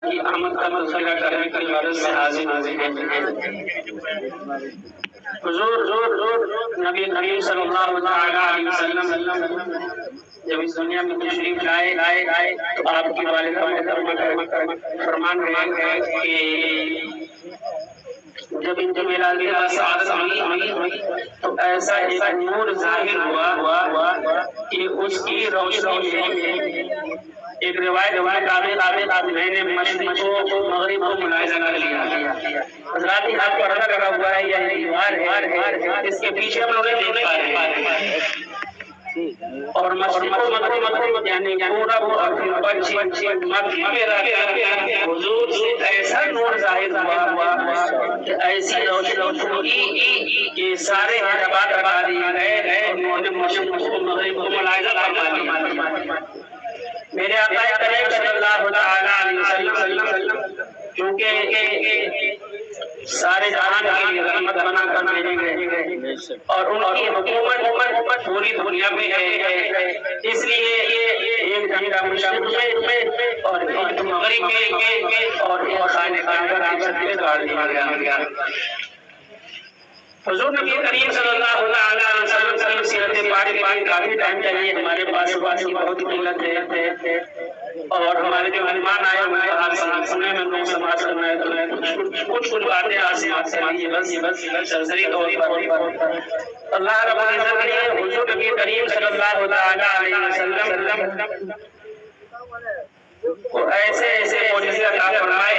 की आमद का तज़किरा करने की गरज से हाजिर हैं। हुज़ूर नबी करीम सल्लल्लाहु अलैहि वसल्लम जब इस दुनिया में तशरीफ लाए तो आपकी वालिदा मोहतरमा फरमान रहे कि जब इनकी मिलाद सआदत हुई तो ऐसा एक नूर ज़ाहिर हुआ कि उसकी रोशनी में एक रिवायत मैंने मशरिक़ को मगरिब को मुलाहिज़ा कर लिया। हज़रात यहाँ पर्दा लगा हुआ है, यह दीवार है, इसके पीछे हम लोग देख पा रहे हैं और मशरिक़ को मगरिब यानी पूरा हुज़ूर से ऐसा नूर ज़ाहिर हुआ कि ऐसी रोशनी कि सारे हिजाबात हटा दिए गए, उन्होंने मशरिक़ को मगरिब को मुलाहिज़ा फरमाया। मेरे आका करीम सल्लल्लाहु अलैहि वसल्लम क्योंकि सारे जहान के लिए रहमत बनाकर भेजे गए और उनकी हुकूमत पूरी दुनिया में है, इसलिए एक झंडा मशरिक़ में और एक मगरिब में और एक खाने का गाड़ दिया गया। हुज़ूर नबी करीम सल्लल्लाहु अलैहि वसल्लम की सीरत पाक काफी टाइम चाहिए, हमारे पास बहुत किल्लत है और हमारे जो मेहमान आए हुए हैं सुनने में लोग समाज करना है तो कुछ बातें आसिमात से आई बस सरसरी तौर पर अल्लाह रब्बुल इज्जत ने हुज़ूर नबी करीम सल्लल्लाहु अलैहि वसल्लम को ऐसे मौजज़े अता फरमाए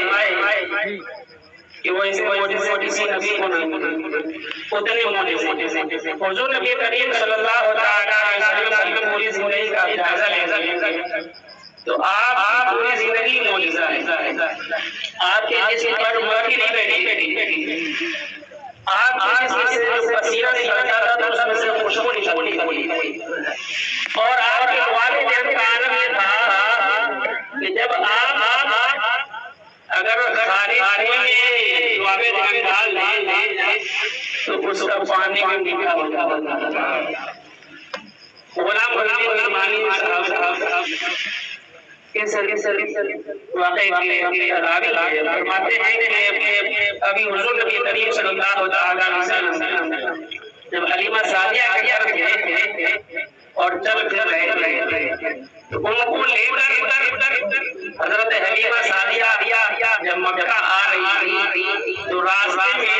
कि वो इस मौजज़े किसी नबी को नहीं उतने मौजज़े हुज़ूर नबी करीम सल्लल्लाहु अलैहि वसल्लम पूरी जिंदगी का जायजा लेंगे तो आप पूरी जिंदगी मौजज़ा है। आपके जिस्म पर मक्खी नहीं बैठी, आप जिसमें से जो पसीना निकलता था तो उसमें से खुशबू निकलती और आपके वालिदैन का आलम ये था कि जब आप अगर खाने में दुआबे डाल लें तो उसका पानी में मीठा होता था। गुलाम मानी साहब वाकई फरमाते हैं कि अभी हुज़ूर नबी करीम सल्लल्लाहु अलैहि वसल्लम जब हलीमा सादिया के घर थे और चल फिर रहे तो उनको लेकर हजरत हलीमा सादिया जब मक्का आ रही थी तो रास्ते में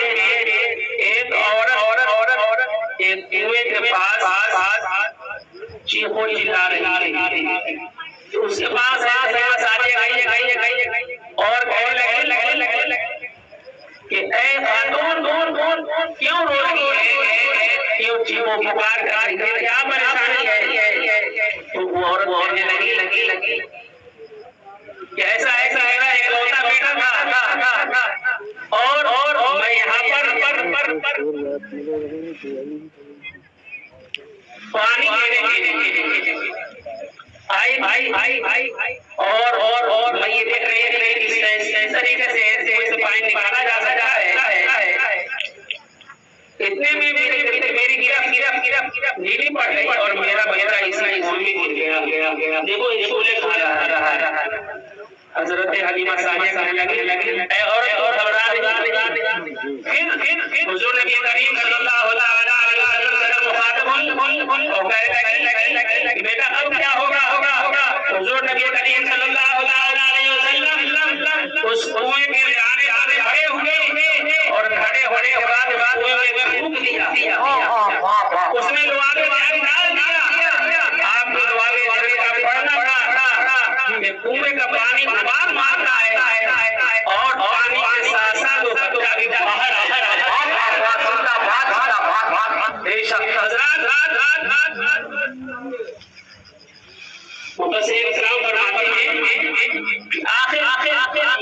एक औरत एक कुएं के पास चीखों चिल्ला रही थी। उसके पास और कहने लगे कि ऐ खातून क्यों रो रही है, क्यों चीखों पुकार कर रही है, क्या परेशानी है? तो वो औरत कहने लगी कि ऐसा मेरा इकलौता बेटा था और मैं यहाँ पर पानी आई और मैं ये देख रही इस तरीके से पानी निकाला जा सकता है। इतने में मेरी गिरफ्त ढीली पड़ गई और मेरा बच्चा इसी कुएं में गिर गया। देखो ये खा रहा है। हजरत हलीमा सादिया कहने लगी और घबरा रही। फिर हुज़ूर नबी करीम सल्लल्लाहु अलैहि वसल्लम मुखातब हुई और कहने लगी बेटा अब क्या होगा? हुज़ूर नबी करीम सल्लल्लाहु अलैहि वसल्लम उस कुएं के आने खड़े हुए और खड़े होने के बाद कुएं में फूंक दिया। उसने दुआ में डाल दिया। आपने दुआ में पढ़ना था कि कुएं का पानी बार मार रहा है और पानी के साथ साथ वो बच्चा भी बाहर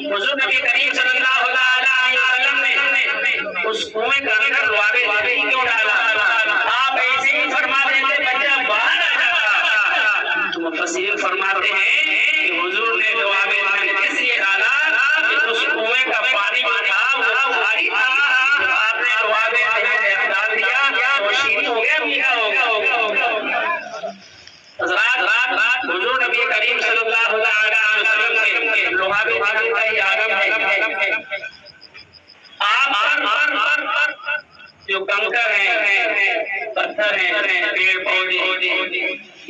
हुज़ूर नबी करीम सल्लल्लाहु अलैहि वसल्लम ने उस कुएं के अंदर दुआबे ही क्यों डाला? आप ऐसे ही फरमा देते बच्चा बाहर आ जाता। तो मुफस्सिर फरमाते हैं कि हुज़ूर ने दुआबे इसलिए डाला कि उस कुएं का पानी था वो भारी था। आपने दुआबे डाल दिया वो शीरी हो गया, मीठा हो गया। हुज़ूर नबी करीम सल्लल्लाहु अलैहि वसल्लम के लोहा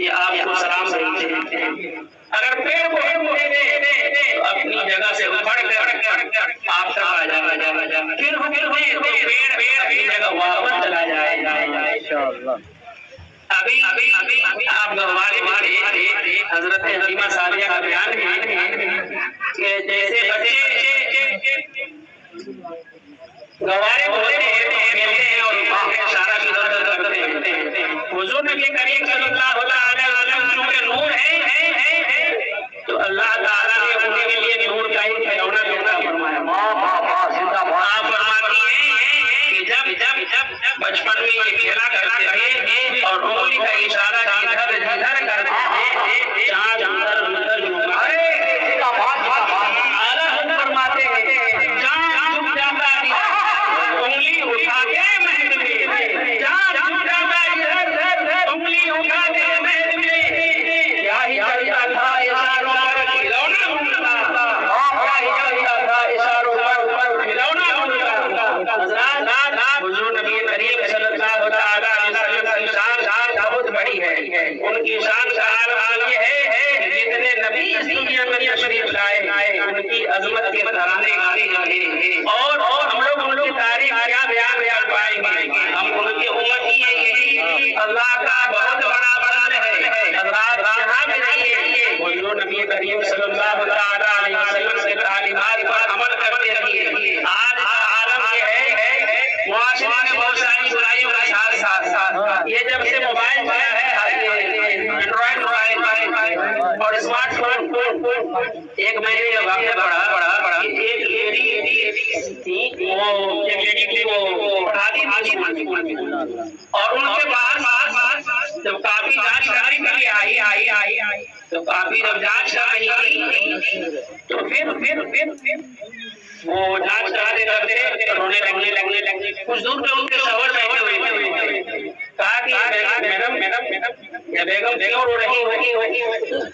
ये आपको सलाम भेजते हैं। अगर पेड़ को तो अपनी जगह से उखड़ कर आप तक आ जाएगा, फिर पेड़ अपनी जगह वापस चला जाएगा इंशाअल्लाह। अभी आप गवारे हजरत हलीमा सादिया का बयान है कि जैसे बच्चे गवारे बोलते हैं और इशारा करते हैं। हुजूर नबी करीम सल्लल्लाहु अलैहि वसल्लम चूंकि नूर है तो अल्लाह ताला ने उनके लिए नूर का ही खिलौना पैदा फरमाया। आप फरमाती हैं कि जब बचपन में ये खेला करते थे और उंगली का इशारा इधर इधर करते थे, चांद उधर आला फरमाते हैं चांद झुक जाता है, उंगली उठा के महल में, चांद झुक जाता इधर उंगली उठा के महल में, क्या ही चलता था इशारों पर खिलौना ढूंढता, क्या ही चलता था इशारों पर खिलौना ढूंढता। हज़रात हुजूर नबी करीम सल्लल्लाहु अलैहि वसल्लम की शान बहुत बड़ी है। उनकी शान का आलम ये है जितने नबी इस दुनिया में तशरीफ लाए उनकी अजमत के तराने गाए और हम लोग उनकी तारीफ क्या बयान कर पाएंगे। हम उनकी उम्मत ही यही अल्लाह का बहुत बड़ा फजल है। हज़रात जहाँ भी रहिए हुजूर नबी करीम सल्लल्लाहु अलैहि वसल्लम के तालीमात पर अमल करते रहिए। आज का आलम ये है मुआशरे में बहुत सारी बुराइयों के साथ ये जब से मोबाइल आया है, एंड्रॉइड मोबाइल और स्मार्टफोन, एक मैंने ये वाक़या पढ़ा एक लेडी थी, वो पढ़ाती थी और उनके पास जब काफी जांच करने के लिए आई तो काफी जब जांच कर रही थी तो फिर वो जांच करते रोने लगने कुछ दूर पे उनके शौहर बैठे हुए कहा कि मैडम या बेगम क्यों रो रही हो?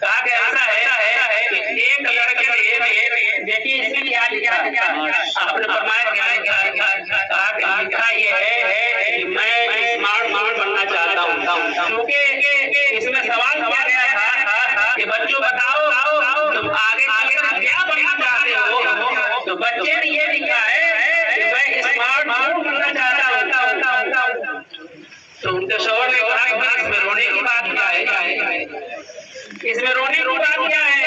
कहा कि ऐसा है कि एक लड़के ने बेटी इसके लिए आज लिखा, आपने फरमाया कहा कि लिखा ये है कि मैं स्मार्ट बनना चाहता हूँ। क्योंकि इसमें सवाल किया गया था कि बच्चों बताओ तुम आगे चलकर क्या बनना चाहते हो, तो बच्चे ने ये लिखा है कि मैं स्मार्ट बनना चाहता हूँ। तो उनके शौहर ने कहा कि इसमें रोने की बात क्या है, इसमें रोने की बात क्या है?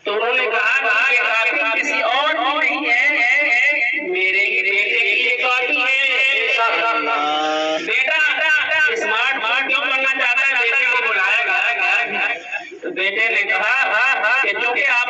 तो उन्होंने कहा कि काफी किसी और की नहीं है, मेरे ही बेटे की ये कॉपी है। बेटा स्मार्ट क्यों बनना चाहता है? बेटे को बुलाया गया तो बेटे ने कहा कि क्योंकि आप